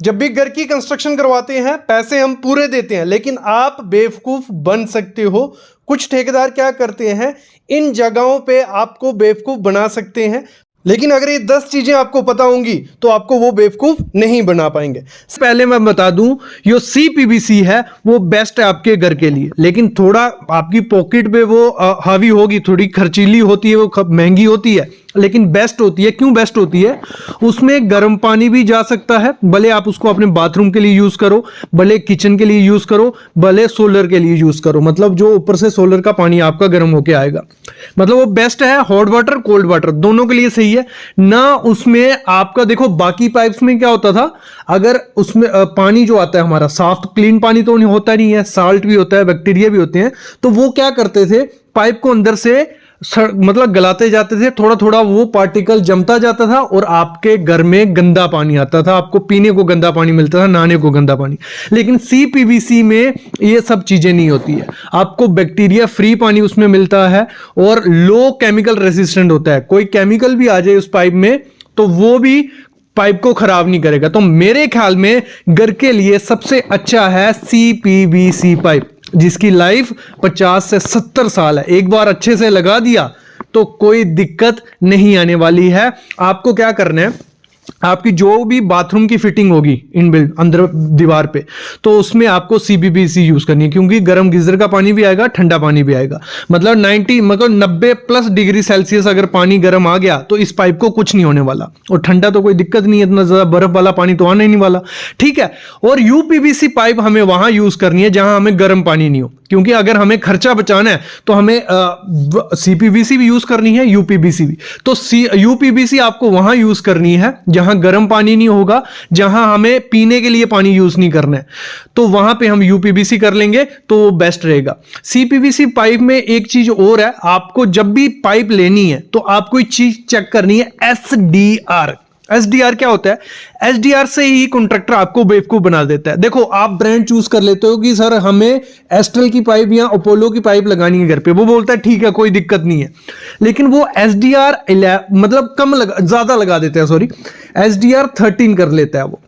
जब भी घर की कंस्ट्रक्शन करवाते हैं पैसे हम पूरे देते हैं, लेकिन आप बेवकूफ़ बन सकते हो। कुछ ठेकेदार क्या करते हैं, इन जगहों पे आपको बेवकूफ़ बना सकते हैं, लेकिन अगर ये 10 चीज़ें आपको पता होंगी तो आपको वो बेवकूफ़ नहीं बना पाएंगे। पहले मैं बता दूं, जो CPVC है वो बेस्ट है आपके घर के लिए, लेकिन थोड़ा आपकी पॉकेट पे वो हावी होगी, थोड़ी खर्चीली होती है, वो महंगी होती है, लेकिन बेस्ट होती है। क्यों बेस्ट होती है? उसमें गर्म पानी भी जा सकता है, भले आप उसको अपने बाथरूम के लिए यूज करो, भले किचन के लिए यूज करो, भले सोलर के लिए यूज करो, मतलब जो ऊपर से सोलर का पानी आपका गर्म होके आएगा, मतलब वो बेस्ट है। हॉट वाटर कोल्ड वाटर दोनों के लिए सही है ना। उसमें आपका देखो बाकी पाइप्स में क्या होता था, अगर उसमें पानी जो आता है हमारा साफ क्लीन पानी तो होता नहीं है, साल्ट भी होता है, बैक्टीरिया भी होते हैं, तो वो क्या करते थे, पाइप को अंदर से मतलब गलाते जाते थे, थोड़ा थोड़ा वो पार्टिकल जमता जाता था और आपके घर में गंदा पानी आता था, आपको पीने को गंदा पानी मिलता था, नहाने को गंदा पानी। लेकिन CPVC में ये सब चीजें नहीं होती है, आपको बैक्टीरिया फ्री पानी उसमें मिलता है और लो केमिकल रेसिस्टेंट होता है। कोई केमिकल भी आ जाए उस पाइप में तो वो भी पाइप को खराब नहीं करेगा। तो मेरे ख्याल में घर के लिए सबसे अच्छा है CPVC पाइप, जिसकी लाइफ 50 से 70 साल है। एक बार अच्छे से लगा दिया तो कोई दिक्कत नहीं आने वाली है। आपको क्या करना है, आपकी जो भी बाथरूम की फिटिंग होगी इनबिल्ट अंदर दीवार पे, तो उसमें आपको CPVC यूज करनी है, क्योंकि गर्म गीजर का पानी भी आएगा, ठंडा पानी भी आएगा। मतलब 90 प्लस डिग्री सेल्सियस अगर पानी गर्म आ गया तो इस पाइप को कुछ नहीं होने वाला, और ठंडा तो कोई दिक्कत नहीं है, इतना ज्यादा बर्फ वाला पानी तो आने नहीं वाला, ठीक है। और UPVC पाइप हमें वहां यूज करनी है जहां हमें गर्म पानी नहीं हो, क्योंकि अगर हमें खर्चा बचाना है तो हमें CPVC भी यूज करनी है, UPVC भी। तो UPVC आपको वहां यूज करनी है जहां गर्म पानी नहीं होगा, जहां हमें पीने के लिए पानी यूज नहीं करना है, तो वहां पे हम UPVC कर लेंगे तो वो बेस्ट रहेगा। CPVC पाइप में एक चीज और है, आपको जब भी पाइप लेनी है तो आपको एक चीज चेक करनी है, SDR क्या होता है? SDR से ही कॉन्ट्रैक्टर आपको बेवकूफ बना देता है। देखो आप ब्रांड चूज कर लेते हो कि सर हमें एस्ट्रल की पाइप या अपोलो की पाइप लगानी है घर पे, वो बोलता है ठीक है कोई दिक्कत नहीं है, लेकिन वो SDR मतलब ज्यादा लगा देता है, सॉरी SDR 13 कर लेता है वो।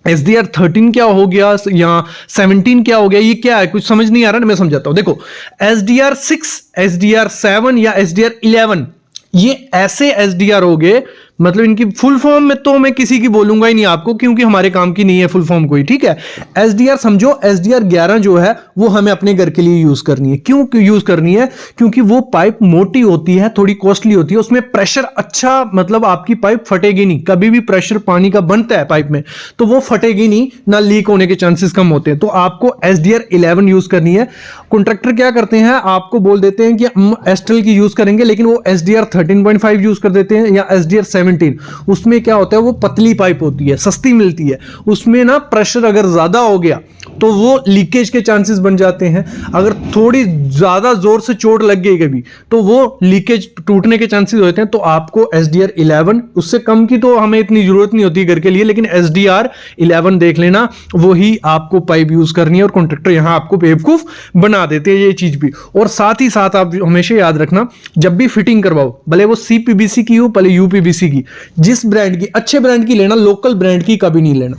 SDR 13 क्या हो गया या 17 क्या हो गया, ये क्या है कुछ समझ नहीं आ रहा ना, मैं समझाता हूं। देखो SDR 6, SDR 7 या SDR 11, ये ऐसे SDR हो गए, मतलब इनकी फुल फॉर्म में तो मैं किसी की बोलूंगा ही नहीं आपको, क्योंकि हमारे काम की नहीं है फुल फॉर्म कोई, ठीक है। SDR समझो, SDR 11 जो है वो हमें अपने घर के लिए यूज करनी है। क्यों यूज करनी है? क्योंकि वो पाइप मोटी होती है, थोड़ी कॉस्टली होती है, उसमें प्रेशर अच्छा, मतलब आपकी पाइप फटेगी नहीं। कभी भी प्रेशर पानी का बनता है पाइप में तो वो फटेगी नहीं, ना लीक होने के चांसेस कम होते हैं। तो आपको SDR 11 यूज करनी है। कॉन्ट्रैक्टर क्या करते हैं, आपको बोल देते हैं कि हम एस्ट्रल की यूज करेंगे, लेकिन वो SDR 13.5 यूज कर देते हैं या SDR 17। उसमें क्या होता है, वो पतली पाइप होती है, सस्ती मिलती है, उसमें ना प्रेशर अगर ज्यादा हो गया तो वो लीकेज के चांसेस बन जाते हैं। अगर थोड़ी ज्यादा जोर से चोट लग गई कभी तो वो लीकेज टूटने के चांसेस होते हैं। तो आपको SDR 11, उससे कम की तो हमें इतनी जरूरत नहीं होती घर के लिए, लेकिन SDR 11 देख लेना, वही आपको पाइप यूज करनी है। और कॉन्ट्रैक्टर यहां आपको बेवकूफ बना देते हैं ये चीज भी। और साथ ही साथ आप हमेशा याद रखना, जब भी फिटिंग करवाओ, भले वो CPVC की हो भले UPVC की, जिस ब्रांड की, अच्छे ब्रांड की लेना, लोकल ब्रांड की कभी नहीं लेना,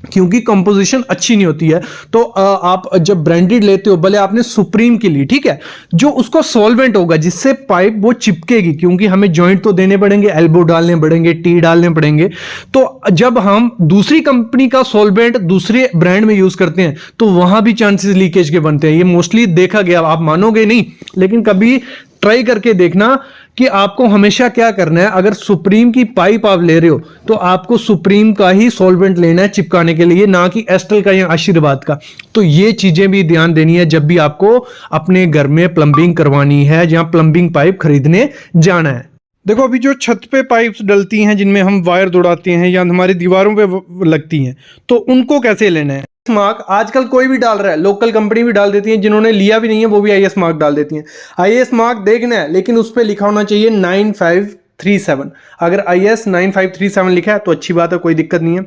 क्योंकि कंपोजिशन अच्छी नहीं होती है। तो आप जब ब्रांडेड लेते हो, भले आपने सुप्रीम की ली, ठीक है, जो उसको सॉल्वेंट होगा जिससे पाइप वो चिपकेगी, क्योंकि हमें जॉइंट तो देने पड़ेंगे, एल्बो डालने पड़ेंगे, टी डालने पड़ेंगे। तो जब हम दूसरी कंपनी का सॉल्वेंट दूसरे ब्रांड में यूज करते हैं तो वहां भी चांसेस लीकेज के बनते हैं। ये मोस्टली देखा गया, आप मानोगे नहीं, लेकिन कभी ट्राई करके देखना कि आपको हमेशा क्या करना है। अगर सुप्रीम की पाइप आप ले रहे हो तो आपको सुप्रीम का ही सॉल्वेंट लेना है चिपकाने के लिए, ना कि एस्ट्रल का या आशीर्वाद का। तो ये चीजें भी ध्यान देनी है जब भी आपको अपने घर में प्लम्बिंग करवानी है, जहां प्लम्बिंग पाइप खरीदने जाना है। देखो अभी जो छत पे पाइप्स डलती हैं, जिनमें हम वायर दौड़ाते हैं या हमारी दीवारों पे लगती हैं, तो उनको कैसे लेना है। मार्क आजकल कोई भी डाल रहा है, लोकल कंपनी भी डाल देती है, जिन्होंने लिया भी नहीं है वो भी IS मार्क डाल देती हैं। IS मार्क देखना है, लेकिन उस पर लिखा होना चाहिए 9537। अगर IS 9537 लिखा है तो अच्छी बात है, कोई दिक्कत नहीं है।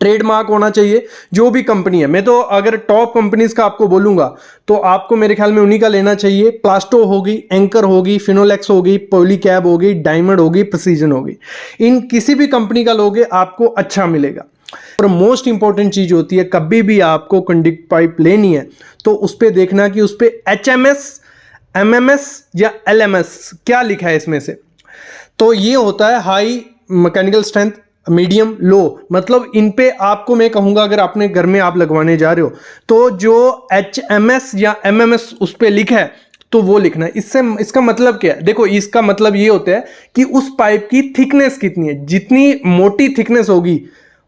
ट्रेडमार्क होना चाहिए जो भी कंपनी है। मैं तो अगर टॉप कंपनीज का आपको बोलूंगा तो आपको मेरे ख्याल में उन्हीं का लेना चाहिए। प्लास्टो होगी, एंकर होगी, फिनोलेक्स होगी, पॉलीकैब होगी, डायमंड होगी, प्रिसीजन होगी। इन किसी भी कंपनी का लोगे आपको अच्छा मिलेगा। और मोस्ट इंपॉर्टेंट चीज होती है, कभी भी आपको कंडक्ट पाइप लेनी है तो उस पर देखना कि उस पर HMS, MMS या LMS क्या लिखा है इसमें से। तो ये होता है हाई मैकेनिकल स्ट्रेंथ, मीडियम, लो, मतलब इन पे आपको मैं कहूंगा अगर अपने घर में आप लगवाने जा रहे हो तो जो HMS या MMS उस पे लिखा है तो वो लिखना है। इससे इसका मतलब क्या है, देखो इसका मतलब ये होता है कि उस पाइप की थिकनेस कितनी है, जितनी मोटी थिकनेस होगी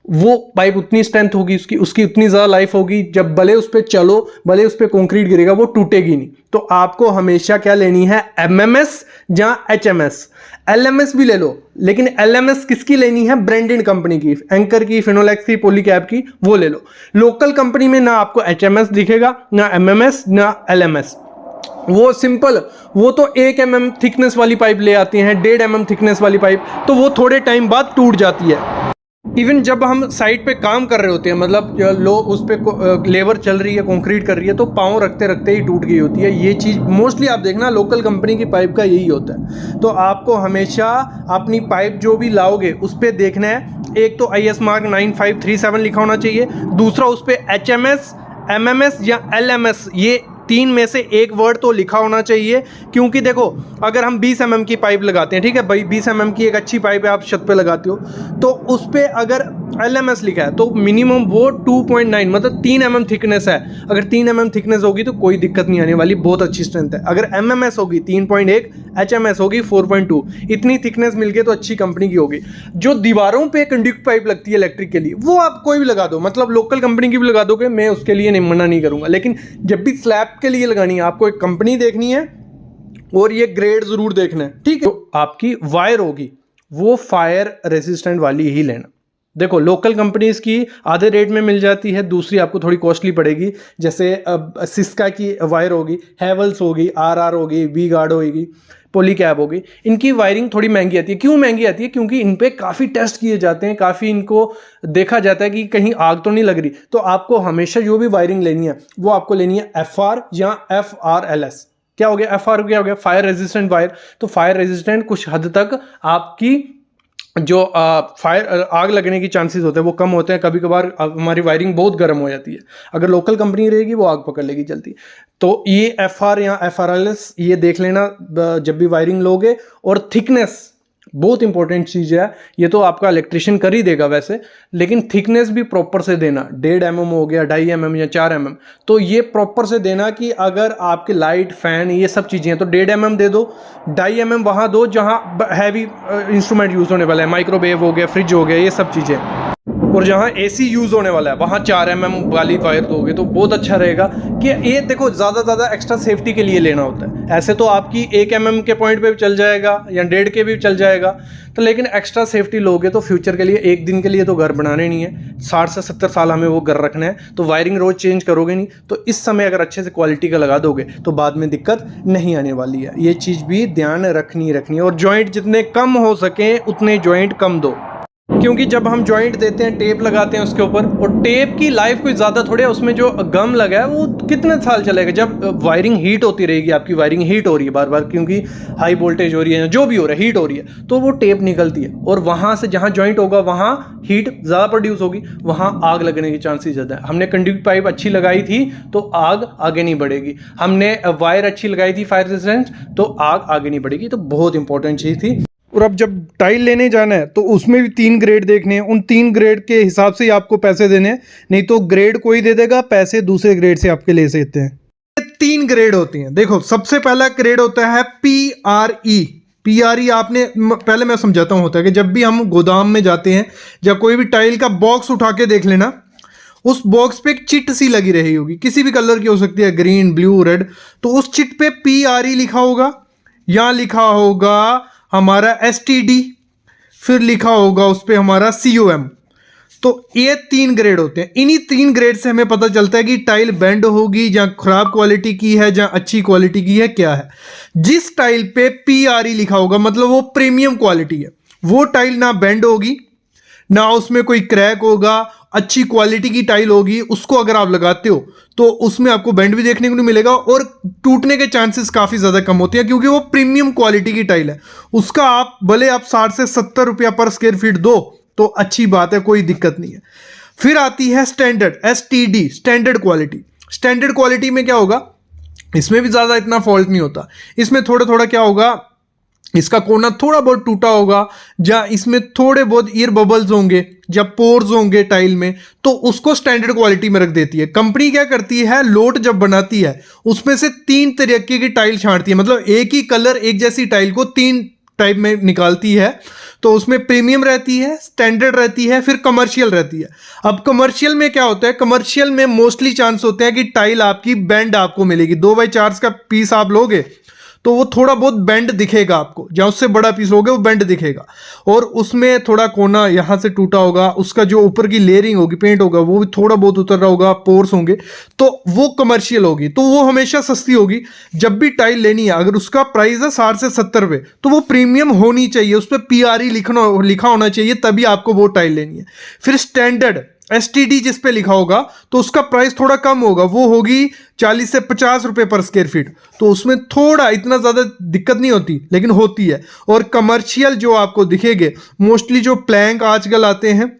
वो पाइप उतनी स्ट्रेंथ होगी उसकी, उसकी उतनी ज्यादा लाइफ होगी। जब भले उस पर चलो, भले उस पर कंक्रीट गिरेगा, वो टूटेगी नहीं। तो आपको हमेशा क्या लेनी है, MMS या HMS। LMS भी ले लो, लेकिन LMS किसकी लेनी है, ब्रांडेड कंपनी की, एंकर की, फिनोलेक्स की, पॉलीकैब की, वो ले लो। लोकल कंपनी में ना आपको HMS दिखेगा, ना MMS, ना LMS। वो सिंपल, वो तो 1 mm थिकनेस वाली पाइप ले आती हैं, 1.5 mm थिकनेस वाली पाइप, तो वो थोड़े टाइम बाद टूट जाती है। इवन जब हम साइड पे काम कर रहे होते हैं, मतलब लो उस पे लेबर चल रही है, कंक्रीट कर रही है, तो पाँव रखते रखते ही टूट गई होती है। ये चीज़ मोस्टली आप देखना लोकल कंपनी की पाइप का यही होता है। तो आपको हमेशा अपनी पाइप जो भी लाओगे उस पर देखना है, एक तो IS मार्क 9537 लिखा होना चाहिए, दूसरा उस पर HMS, MMS या LMS, ये 3 में से एक वर्ड तो लिखा होना चाहिए। क्योंकि देखो अगर हम 20 mm की पाइप लगाते हैं, ठीक है भाई, 20 mm की एक अच्छी पाइप है, आप छत पे लगाते हो, तो उस पर अगर LMS लिखा है तो मिनिमम वो 2.9 मतलब 3 mm थिकनेस है। अगर 3 mm थिकनेस होगी तो कोई दिक्कत नहीं आने वाली, बहुत अच्छी स्ट्रेंथ है। अगर MMS होगी 3.1, HMS होगी 4.2, इतनी थिकनेस मिलके तो अच्छी कंपनी की होगी। जो दीवारों पे कंडक्ट पाइप लगती है इलेक्ट्रिक के लिए, वो आप कोई भी लगा दो, मतलब लोकल कंपनी की भी लगा दोगे, मैं उसके लिए नहीं मना नहीं करूंगा। लेकिन जब भी स्लैब के लिए लगानी है, आपको एक कंपनी देखनी है और ये ग्रेड जरूर देखना है, ठीक है। तो आपकी वायर होगी वो फायर रेसिस्टेंट वाली ही लेना। देखो लोकल कंपनीज की आधे रेट में मिल जाती है, दूसरी आपको थोड़ी कॉस्टली पड़ेगी। जैसे सिस्का की वायर होगी, हैवल्स होगी, RR होगी, वी गार्ड होगी, पॉलीकैब होगी, इनकी वायरिंग थोड़ी महंगी आती है। क्यों महंगी आती है, क्योंकि इन पे काफ़ी टेस्ट किए जाते हैं, काफ़ी इनको देखा जाता है कि कहीं आग तो नहीं लग रही। तो आपको हमेशा जो भी वायरिंग लेनी है वो आपको लेनी है FR या FRLS। क्या हो गया FR, क्या हो गया, फायर रेजिस्टेंट वायर। तो फायर रेजिस्टेंट कुछ हद तक आपकी जो फायर आग लगने की चांसेस होते हैं वो कम होते हैं। कभी कभार हमारी वायरिंग बहुत गर्म हो जाती है, अगर लोकल कंपनी रहेगी वो आग पकड़ लेगी जल्दी। तो ये FR या FRLS ये देख लेना जब भी वायरिंग लोगे। और थिकनेस बहुत इंपॉर्टेंट चीज़ है, ये तो आपका इलेक्ट्रिशियन कर ही देगा वैसे, लेकिन थिकनेस भी प्रॉपर से देना। 1.5 mm हो गया, 2.5 mm या 4 mm, तो ये प्रॉपर से देना कि अगर आपके लाइट, फैन, ये सब चीज़ें हैं तो 1.5 mm दे दो, 2.5 mm वहाँ दो जहाँ हैवी इंस्ट्रूमेंट यूज़ होने वाला है, माइक्रोवेव हो गया, फ्रिज हो गया, ये सब चीज़ें। और जहाँ AC यूज़ होने वाला है वहाँ 4 mm वाली वायर दोगे तो बहुत अच्छा रहेगा। कि ये देखो ज़्यादा एक्स्ट्रा सेफ्टी के लिए लेना होता है। ऐसे तो आपकी 1 mm के पॉइंट पे भी चल जाएगा या 1.5 के भी चल जाएगा, तो लेकिन एक्स्ट्रा सेफ्टी लोगे तो फ्यूचर के लिए, एक दिन के लिए तो घर बनाने नहीं है, 60 से 70 साल हमें वो घर रखना है। तो वायरिंग रोज़ चेंज करोगे नहीं, तो इस समय अगर अच्छे से क्वालिटी का लगा दोगे तो बाद में दिक्कत नहीं आने वाली है। ये चीज़ भी ध्यान रखनी है। और जॉइंट जितने कम हो सके उतने जॉइंट कम दो, क्योंकि जब हम जॉइंट देते हैं, टेप लगाते हैं उसके ऊपर, और टेप की लाइफ कोई ज़्यादा थोड़ी है, उसमें जो गम लगा है वो कितने साल चलेगा। जब वायरिंग हीट होती रहेगी, आपकी वायरिंग हीट हो रही है बार बार, क्योंकि हाई वोल्टेज हो रही है, जो भी हो रहा है, हीट हो रही है, तो वो टेप निकलती है और वहाँ से जहाँ जॉइंट होगा वहाँ हीट ज़्यादा प्रोड्यूस होगी, वहाँ आग लगने की चांसेस ज़्यादा है। हमने कंडक्ट पाइप अच्छी लगाई थी तो आग आगे नहीं बढ़ेगी, हमने वायर अच्छी लगाई थी फायर रेजिस्टेंट तो आग आगे नहीं बढ़ेगी। तो बहुत इंपॉर्टेंट चीज़ थी। और अब जब टाइल लेने जाना है तो उसमें भी 3 ग्रेड देखने हैं, उन 3 ग्रेड के हिसाब से ही आपको पैसे देने हैं, नहीं तो ग्रेड कोई दे देगा, पैसे दूसरे ग्रेड से आपके ले सकते हैं। 3 ग्रेड होती हैं। देखो सबसे पहला ग्रेड होता है PRE। PRE आपने पहले मैं समझाता हूँ, होता है कि जब भी हम गोदाम में जाते हैं या कोई भी टाइल का बॉक्स उठा के देख लेना, उस बॉक्स पे एक चिट सी लगी रही होगी, किसी भी कलर की हो सकती है, ग्रीन, ब्लू, रेड, तो उस चिट पे PRE लिखा होगा, या लिखा होगा हमारा STD, फिर लिखा होगा उस पर हमारा COM। तो ये 3 ग्रेड होते हैं। इन्हीं 3 ग्रेड से हमें पता चलता है कि टाइल बेंड होगी, या खराब क्वालिटी की है, या अच्छी क्वालिटी की है, क्या है। जिस टाइल पे PRE लिखा होगा मतलब वो प्रीमियम क्वालिटी है, वो टाइल ना बेंड होगी, ना उसमें कोई क्रैक होगा, अच्छी क्वालिटी की टाइल होगी। उसको अगर आप लगाते हो तो उसमें आपको बेंड भी देखने को नहीं मिलेगा और टूटने के चांसेस काफ़ी ज़्यादा कम होते हैं, क्योंकि वो प्रीमियम क्वालिटी की टाइल है। उसका आप भले आप 60 से 70 रुपया पर स्क्वायर फीट दो तो अच्छी बात है, कोई दिक्कत नहीं है। फिर आती है standard, STD, standard quality. Standard quality में क्या होगा, इसमें भी ज़्यादा इतना फॉल्ट नहीं होता, इसमें थोड़ा थोड़ा क्या होगा, इसका कोना थोड़ा बहुत टूटा होगा, या इसमें थोड़े बहुत ईयर बबल्स होंगे, या पोर्स होंगे टाइल में, तो उसको स्टैंडर्ड क्वालिटी में रख देती है। कंपनी क्या करती है, लोट जब बनाती है उसमें से 3 तरीके की टाइल छांटती है, मतलब एक ही कलर एक जैसी टाइल को 3 टाइप में निकालती है। तो उसमें प्रीमियम रहती है, स्टैंडर्ड रहती है, फिर कमर्शियल रहती है। अब कमर्शियल में क्या होता है, कमर्शियल में मोस्टली चांस होते हैं कि टाइल आपकी बेंड आपको मिलेगी। 2x4 का पीस आप लोगे तो वो थोड़ा बहुत बेंड दिखेगा आपको, जहाँ उससे बड़ा पीस होगा वो बेंड दिखेगा, और उसमें थोड़ा कोना यहाँ से टूटा होगा, उसका जो ऊपर की लेयरिंग होगी, पेंट होगा, वो भी थोड़ा बहुत उतर रहा होगा, पोर्स होंगे, तो वो कमर्शियल होगी, तो वो हमेशा सस्ती होगी। जब भी टाइल लेनी है, अगर उसका प्राइस है 60 से 70 रुपये, तो वो प्रीमियम होनी चाहिए, उस पर PRE लिखा होना चाहिए, तभी आपको वो टाइल लेनी है। फिर स्टैंडर्ड STD जिस पे लिखा होगा तो उसका प्राइस थोड़ा कम होगा, वो होगी 40 से 50 रुपए पर स्क्वायर फीट, तो उसमें थोड़ा इतना ज़्यादा दिक्कत नहीं होती, लेकिन होती है। और कमर्शियल जो आपको दिखेंगे, मोस्टली जो प्लैंक आजकल आते हैं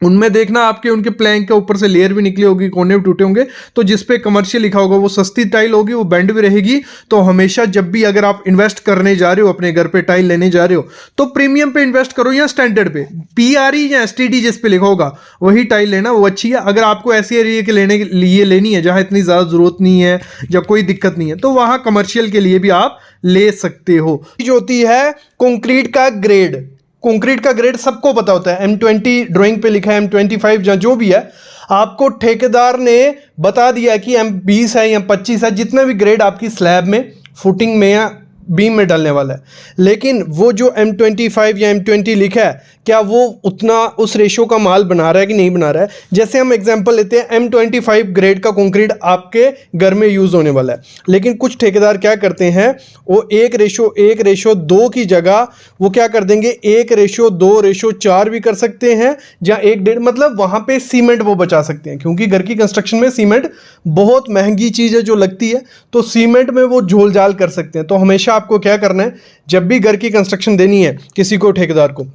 उनमें देखना आपके उनके प्लैंक के ऊपर से लेयर भी निकली होगी, कोने भी टूटे होंगे, तो जिस पे कमर्शियल लिखा होगा वो सस्ती टाइल होगी, वो बेंड भी रहेगी। तो हमेशा जब भी अगर आप इन्वेस्ट करने जा रहे हो, अपने घर पे टाइल लेने जा रहे हो, तो प्रीमियम पे इन्वेस्ट करो या स्टैंडर्ड पे। PRE या STD जिस पे लिखा होगा वही टाइल लेना, वो अच्छी है। अगर आपको ऐसे एरिया के लेने के लिए लेनी है जहाँ इतनी ज़्यादा ज़रूरत नहीं है या कोई दिक्कत नहीं है, तो वहाँ कमर्शियल के लिए भी आप ले सकते हो। जो होती है कंक्रीट का ग्रेड, कंक्रीट का ग्रेड सबको पता होता है, M20 ड्राइंग पे लिखा है, M25 या जो भी है, आपको ठेकेदार ने बता दिया कि M20 है या 25 है, जितना भी ग्रेड आपकी स्लैब में, फुटिंग में या बीम में डालने वाला है। लेकिन वो जो M25 या M20 लिखा है, क्या वो उतना उस रेशो का माल बना रहा है कि नहीं बना रहा है। जैसे हम एग्जांपल लेते हैं, M25 ग्रेड का कंक्रीट आपके घर में यूज़ होने वाला है, लेकिन कुछ ठेकेदार क्या करते हैं, वो 1:1:2 की जगह वो क्या कर देंगे, 1:2:4 भी कर सकते हैं, या 1:1.5, मतलब वहाँ पे सीमेंट वो बचा सकते हैं, क्योंकि घर की कंस्ट्रक्शन में सीमेंट बहुत महंगी चीज़ है जो लगती है, तो सीमेंट में वो झोल झाल कर सकते हैं। तो हमेशा आपको क्या करना है, जब भी घर की कंस्ट्रक्शन देनी है किसी को, ठेकेदार को,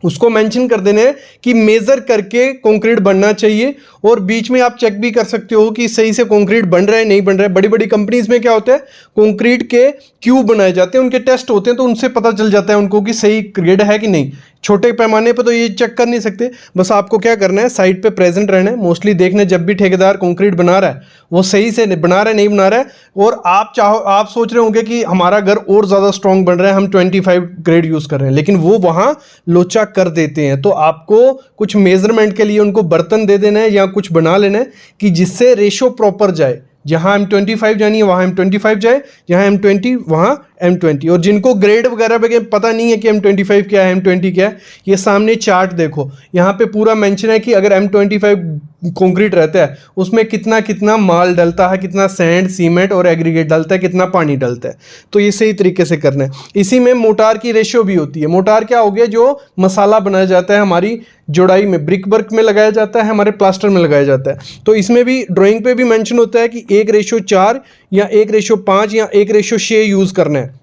उसको मेंशन कर देना है कि मेजर करके कंक्रीट बनना चाहिए, और बीच में आप चेक भी कर सकते हो कि सही से कंक्रीट बन रहा है नहीं बन रहा है। बड़ी बड़ी कंपनीज में क्या होता है, कंक्रीट के क्यूब बनाए जाते हैं, उनके टेस्ट होते हैं, तो उनसे पता चल जाता है उनको कि सही ग्रेड है कि नहीं। छोटे पैमाने पे तो ये चेक कर नहीं सकते, बस आपको क्या करना है, साइट पे प्रेजेंट रहना है, मोस्टली देखना है जब भी ठेकेदार कंक्रीट बना रहा है वो सही से बना रहा है नहीं बना रहा है। और आप सोच रहे होंगे कि हमारा घर और ज़्यादा स्ट्रॉन्ग बन रहा है, हम 25 ग्रेड यूज़ कर रहे हैं, लेकिन वो वहाँ लोचा कर देते हैं। तो आपको कुछ मेजरमेंट के लिए उनको बर्तन दे देना है या कुछ बना लेना है कि जिससे रेशो प्रॉपर जाए, जहाँ M25 जानी है वहाँ M25 जाए, जहाँ M20 वहाँ M20। और जिनको ग्रेड वगैरह पे पता नहीं है कि M25 क्या है, M20 क्या है, ये सामने चार्ट देखो, यहाँ पे पूरा मेंशन है कि अगर M25 कंक्रीट रहता है उसमें कितना कितना माल डलता है, कितना सैंड, सीमेंट और एग्रीगेट डलता है, कितना पानी डलता है। तो ये सही तरीके से करना है। इसी में मोटार की रेशियो भी होती है। मोटार क्या हो गया, जो मसाला बनाया जाता है हमारी जोड़ाई में, ब्रिक वर्क में लगाया जाता है, हमारे प्लास्टर में लगाया जाता है, तो इसमें भी ड्राइंग पे भी मेंशन होता है कि 1:4 या 1:5 या 1:6 यूज़ करना है।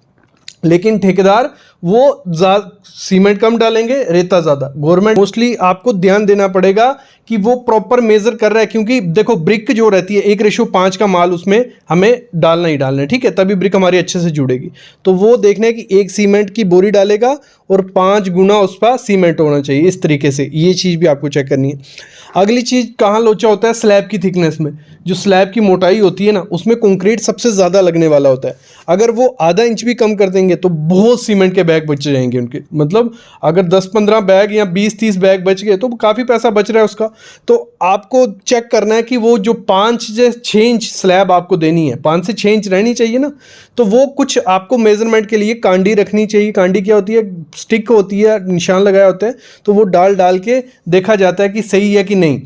लेकिन ठेकेदार वो सीमेंट कम डालेंगे, रेता ज़्यादा। गवर्नमेंट मोस्टली आपको ध्यान देना पड़ेगा कि वो प्रॉपर मेजर कर रहा है, क्योंकि देखो ब्रिक जो रहती है 1:5 का माल उसमें हमें डालना ही डालना है, ठीक है, तभी ब्रिक हमारी अच्छे से जुड़ेगी। तो वो देखना है कि 1 सीमेंट की बोरी डालेगा और 5 गुना उस पर सीमेंट होना चाहिए, इस तरीके से। ये चीज़ भी आपको चेक करनी है। अगली चीज़ कहाँ लोचा होता है, स्लैब की थिकनेस में। जो स्लैब की मोटाई होती है ना, उसमें कंक्रीट सबसे ज़्यादा लगने वाला होता है। अगर वो आधा इंच भी कम कर देंगे तो बहुत सीमेंट के बैग बच जाएंगे उनके, मतलब अगर 10-15 बैग या 20-30 बैग बच गए तो काफ़ी पैसा बच रहा है उसका। तो आपको चेक करना है कि वो जो 5 से 6 इंच स्लैब आपको देनी है, 5 से 6 इंच रहनी चाहिए ना, तो वो कुछ आपको मेजरमेंट के लिए कांडी रखनी चाहिए। कांडी क्या होती है, स्टिक होती है, निशान लगाया होता है, तो वो डाल के देखा जाता है कि सही है कि नहीं।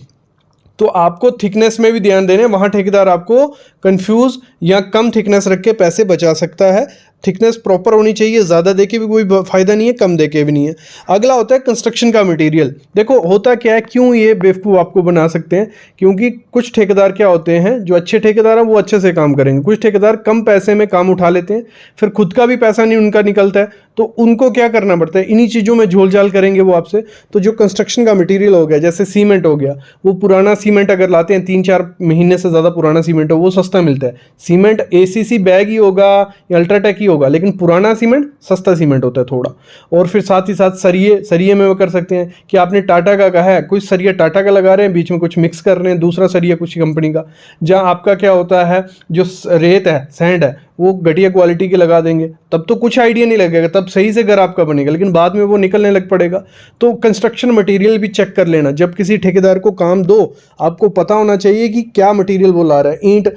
तो आपको थिकनेस में भी ध्यान देना है, वहाँ ठेकेदार आपको कंफ्यूज या कम थिकनेस रख के पैसे बचा सकता है। थिकनेस प्रॉपर होनी चाहिए, ज़्यादा देके भी कोई फ़ायदा नहीं है, कम देके भी नहीं है। अगला होता है कंस्ट्रक्शन का मटेरियल। देखो होता क्या है, क्यों ये बेवकूफ़ आपको बना सकते हैं, क्योंकि कुछ ठेकेदार क्या होते हैं, जो अच्छे ठेकेदार हैं वो अच्छे से काम करेंगे, कुछ ठेकेदार कम पैसे में काम उठा लेते हैं, फिर खुद का भी पैसा नहीं उनका निकलता है, तो उनको क्या करना पड़ता है, इन्हीं चीज़ों में झोल झाल करेंगे वो आपसे। तो जो कंस्ट्रक्शन का मटेरियल हो गया, जैसे सीमेंट हो गया, वो पुराना सीमेंट अगर लाते हैं, 3-4 महीने से ज़्यादा पुराना सीमेंट हो, वो सस्ता मिलता है। सीमेंट ACC बैग ही होगा या अल्ट्राटेक ही होगा, लेकिन पुराना सीमेंट सस्ता सीमेंट होता है थोड़ा। और फिर साथ ही साथ सरिये में वो कर सकते हैं कि आपने टाटा का कहा है, कुछ सरिया टाटा का लगा रहे हैं, बीच में कुछ मिक्स कर रहे हैं, दूसरा सरिया कुछ कंपनी का। जहाँ आपका क्या होता है, जो रेत है, सैंड है, वो घटिया क्वालिटी के लगा देंगे, तब तो कुछ आइडिया नहीं लगेगा, तब सही से घर आपका बनेगा, लेकिन बाद में वो निकलने लग पड़ेगा। तो कंस्ट्रक्शन मटेरियल भी चेक कर लेना, जब किसी ठेकेदार को काम दो, आपको पता होना चाहिए कि क्या मटेरियल वो ला रहा है। ईंट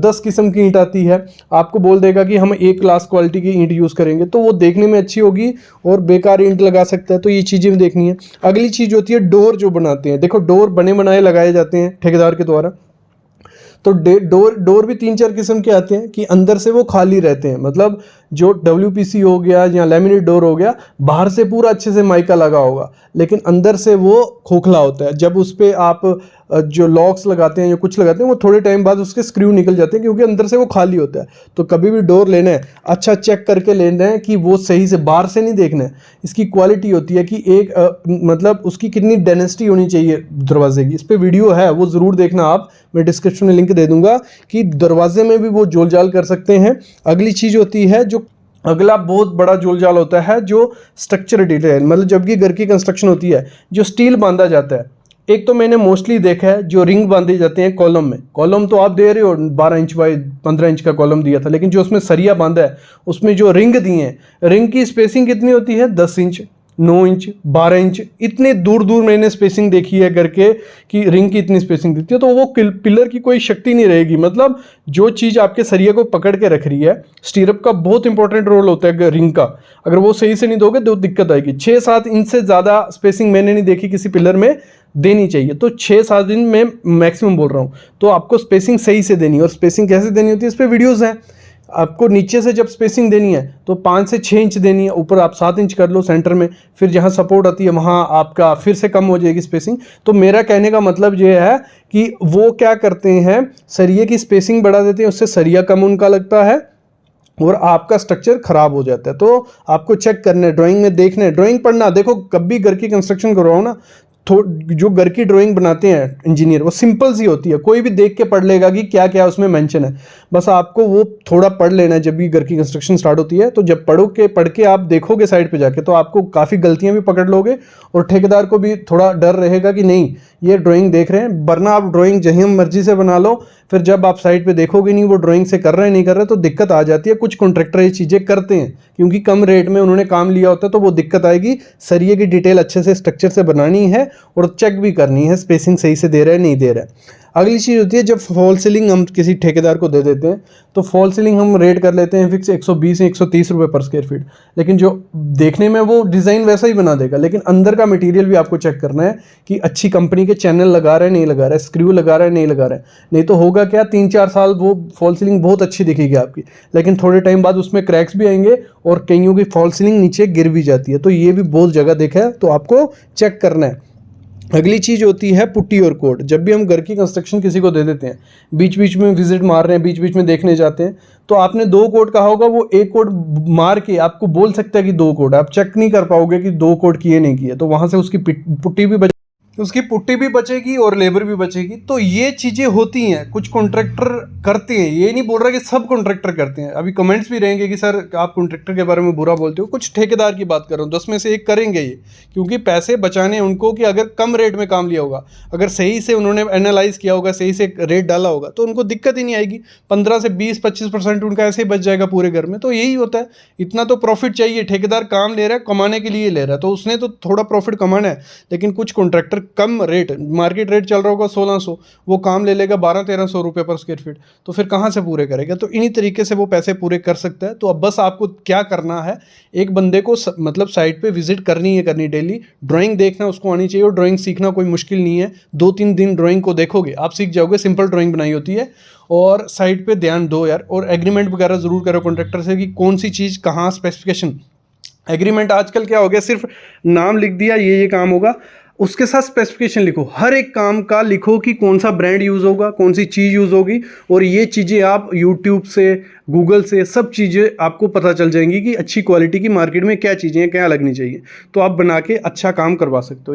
10 किस्म की ईंट आती है, आपको बोल देगा कि हम एक क्लास क्वालिटी की ईंट यूज़ करेंगे, तो वो देखने में अच्छी होगी और बेकार ईंट लगा सकता है। तो ये चीज़ें भी देखनी है। अगली चीज़ होती है डोर जो बनाते हैं। देखो डोर बने बनाए लगाए जाते हैं ठेकेदार के द्वारा, तो डोर भी 3-4 किस्म के आते हैं कि अंदर से वो खाली रहते हैं, मतलब जो WPC हो गया या लैमिनेट डोर हो गया, बाहर से पूरा अच्छे से माइका लगा होगा, लेकिन अंदर से वो खोखला होता है। जब उस पर आप जो लॉक्स लगाते हैं, जो कुछ लगाते हैं, वो थोड़े टाइम बाद उसके स्क्रू निकल जाते हैं, क्योंकि अंदर से वो खाली होता है। तो कभी भी डोर लेना है, अच्छा चेक करके लेना है कि वो सही से, बाहर से नहीं देखना है। इसकी क्वालिटी होती है कि एक मतलब उसकी कितनी डेंसिटी होनी चाहिए दरवाजे की। इस पर वीडियो है, वो ज़रूर देखना आप, मैं डिस्क्रिप्शन में लिंक दे दूंगा, कि दरवाजे में भी वो जोल जाल कर सकते हैं। अगली चीज़ होती है, जो अगला बहुत बड़ा जोल जाल होता है, जो स्ट्रक्चर डिटेल, मतलब जब की घर की कंस्ट्रक्शन होती है, जो स्टील बांधा जाता है। एक तो मैंने मोस्टली देखा है जो रिंग बांधे जाते हैं कॉलम में। कॉलम तो आप दे रहे हो 12 इंच बाई 15 इंच का कॉलम दिया था, लेकिन जो उसमें सरिया बांधा है, उसमें जो रिंग दिए हैं, रिंग की स्पेसिंग कितनी होती है, 10 इंच, 9 इंच, 12 इंच, इतने दूर दूर मैंने स्पेसिंग देखी है करके कि रिंग की इतनी स्पेसिंग दिखती है। तो वो पिलर की कोई शक्ति नहीं रहेगी, मतलब जो चीज़ आपके सरिया को पकड़ के रख रही है। स्टीरअप का बहुत इंपॉर्टेंट रोल होता है रिंग का, अगर वो सही से नहीं दोगे तो दिक्कत आएगी। 6-7 इंच से ज़्यादा स्पेसिंग मैंने नहीं देखी किसी पिलर में देनी चाहिए, तो 6-7 दिन में मैक्सिमम बोल रहा हूँ। तो आपको स्पेसिंग सही से देनी है, और स्पेसिंग कैसे देनी होती है इस पर वीडियोज़ हैं। आपको नीचे से जब स्पेसिंग देनी है तो 5 से 6 इंच देनी है, ऊपर आप 7 इंच कर लो सेंटर में, फिर जहाँ सपोर्ट आती है वहाँ आपका फिर से कम हो जाएगी स्पेसिंग। तो मेरा कहने का मतलब ये है कि वो क्या करते हैं, सरिये की स्पेसिंग बढ़ा देते हैं, उससे सरिया कम उनका लगता है और आपका स्ट्रक्चर खराब हो जाता है। तो आपको चेक करना है, ड्राइंग में देखना है, ड्राइंग पढ़ना। देखो कभी घर की कंस्ट्रक्शन करवाओ ना, जो घर की ड्राइंग बनाते हैं इंजीनियर, वो सिंपल सी होती है, कोई भी देख के पढ़ लेगा कि क्या क्या उसमें मेंशन है। बस आपको वो थोड़ा पढ़ लेना है जब भी घर की कंस्ट्रक्शन स्टार्ट होती है। तो जब पढ़ के आप देखोगे साइड पे जाके, तो आपको काफ़ी गलतियां भी पकड़ लोगे, और ठेकेदार को भी थोड़ा डर रहेगा कि नहीं ये ड्राइंग देख रहे हैं। वरना आप ड्राइंग जहीं मर्जी से बना लो, फिर जब आप साइड पे देखोगे नहीं वो ड्राइंग से कर रहे हैं नहीं कर रहे, तो दिक्कत आ जाती है। कुछ कॉन्ट्रैक्टर ये चीज़ें करते हैं क्योंकि कम रेट में उन्होंने काम लिया होता है, तो वो दिक्कत आएगी। सरिये की डिटेल अच्छे से स्ट्रक्चर से बनानी है और चेक भी करनी है स्पेसिंग सही से दे रहा है नहीं दे रहा है। अगली चीज़ होती है, जब फॉल सीलिंग हम किसी ठेकेदार को दे देते हैं, तो फॉल सीलिंग हम रेट कर लेते हैं फिक्स 120 से 130 रुपये पर स्क्वायर फीट। लेकिन जो देखने में वो डिज़ाइन वैसा ही बना देगा, लेकिन अंदर का मटेरियल भी आपको चेक करना है कि अच्छी कंपनी के चैनल लगा रहा है नहीं लगा रहा है, स्क्रू लगा रहा है नहीं लगा रहा है। नहीं तो होगा क्या, 3-4 साल वो फॉल सीलिंग बहुत अच्छी दिखेगी आपकी, लेकिन थोड़े टाइम बाद उसमें क्रैक्स भी आएंगे और कईयों की फॉल सीलिंग नीचे गिर भी जाती है। तो ये भी बहुत जगह देखा है, तो आपको चेक करना है। अगली चीज़ होती है पुट्टी और कोड। जब भी हम घर की कंस्ट्रक्शन किसी को दे देते हैं, बीच बीच में विजिट मार रहे हैं, बीच बीच में देखने जाते हैं, तो आपने 2 कोड कहा होगा, वो 1 कोड मार के आपको बोल सकता है कि 2 कोड, आप चेक नहीं कर पाओगे कि 2 कोड किए नहीं किए, तो वहाँ से उसकी पुट्टी भी बचेगी और लेबर भी बचेगी। तो ये चीज़ें होती हैं, कुछ कॉन्ट्रैक्टर करते हैं, ये नहीं बोल रहा कि सब कॉन्ट्रैक्टर करते हैं। अभी कमेंट्स भी रहेंगे कि सर आप कॉन्ट्रैक्टर के बारे में बुरा बोलते हो। कुछ ठेकेदार की बात कर रहा हूँ, 10 में से 1 करेंगे ये, क्योंकि पैसे बचाने उनको, कि अगर कम रेट में काम लिया होगा, अगर सही से उन्होंने एनालाइज किया होगा, सही से रेट डाला होगा, तो उनको दिक्कत ही नहीं आएगी। 15 से 20-25% उनका ऐसे ही बच जाएगा पूरे घर में। तो यही होता है, इतना तो प्रॉफिट चाहिए। ठेकेदार काम ले रहा है, कमाने के लिए ले रहा है, तो उसने तो थोड़ा प्रॉफिट कमाना है। लेकिन कुछ कॉन्ट्रैक्टर कम रेट, मार्केट रेट चल रहा होगा 1600, वो काम ले लेगा 1200-1300 रुपये पर स्क्वायर फीट, तो फिर कहाँ से पूरे करेगा? तो इन्हीं तरीके से वो पैसे पूरे कर सकता है। तो अब बस आपको क्या करना है, एक बंदे को मतलब साइट पे विजिट करनी है, करनी डेली, ड्राइंग देखना उसको आनी चाहिए, और ड्राइंग सीखना कोई मुश्किल नहीं है। 2-3 दिन ड्राइंग को देखोगे आप सीख जाओगे, सिंपल ड्राइंग बनाई होती है। और साइट पे ध्यान दो यार, और एग्रीमेंट वगैरह ज़रूर करो कॉन्ट्रैक्टर से कि कौन सी चीज़ कहाँ, स्पेसिफिकेशन। एग्रीमेंट आजकल क्या हो गया, सिर्फ नाम लिख दिया ये काम होगा, उसके साथ स्पेसिफिकेशन लिखो, हर एक काम का लिखो कि कौन सा ब्रांड यूज़ होगा, कौन सी चीज़ यूज़ होगी। और ये चीज़ें आप यूट्यूब से, गूगल से, सब चीज़ें आपको पता चल जाएंगी कि अच्छी क्वालिटी की मार्केट में क्या चीज़ें हैं, क्या लगनी चाहिए, तो आप बना के अच्छा काम करवा सकते हो।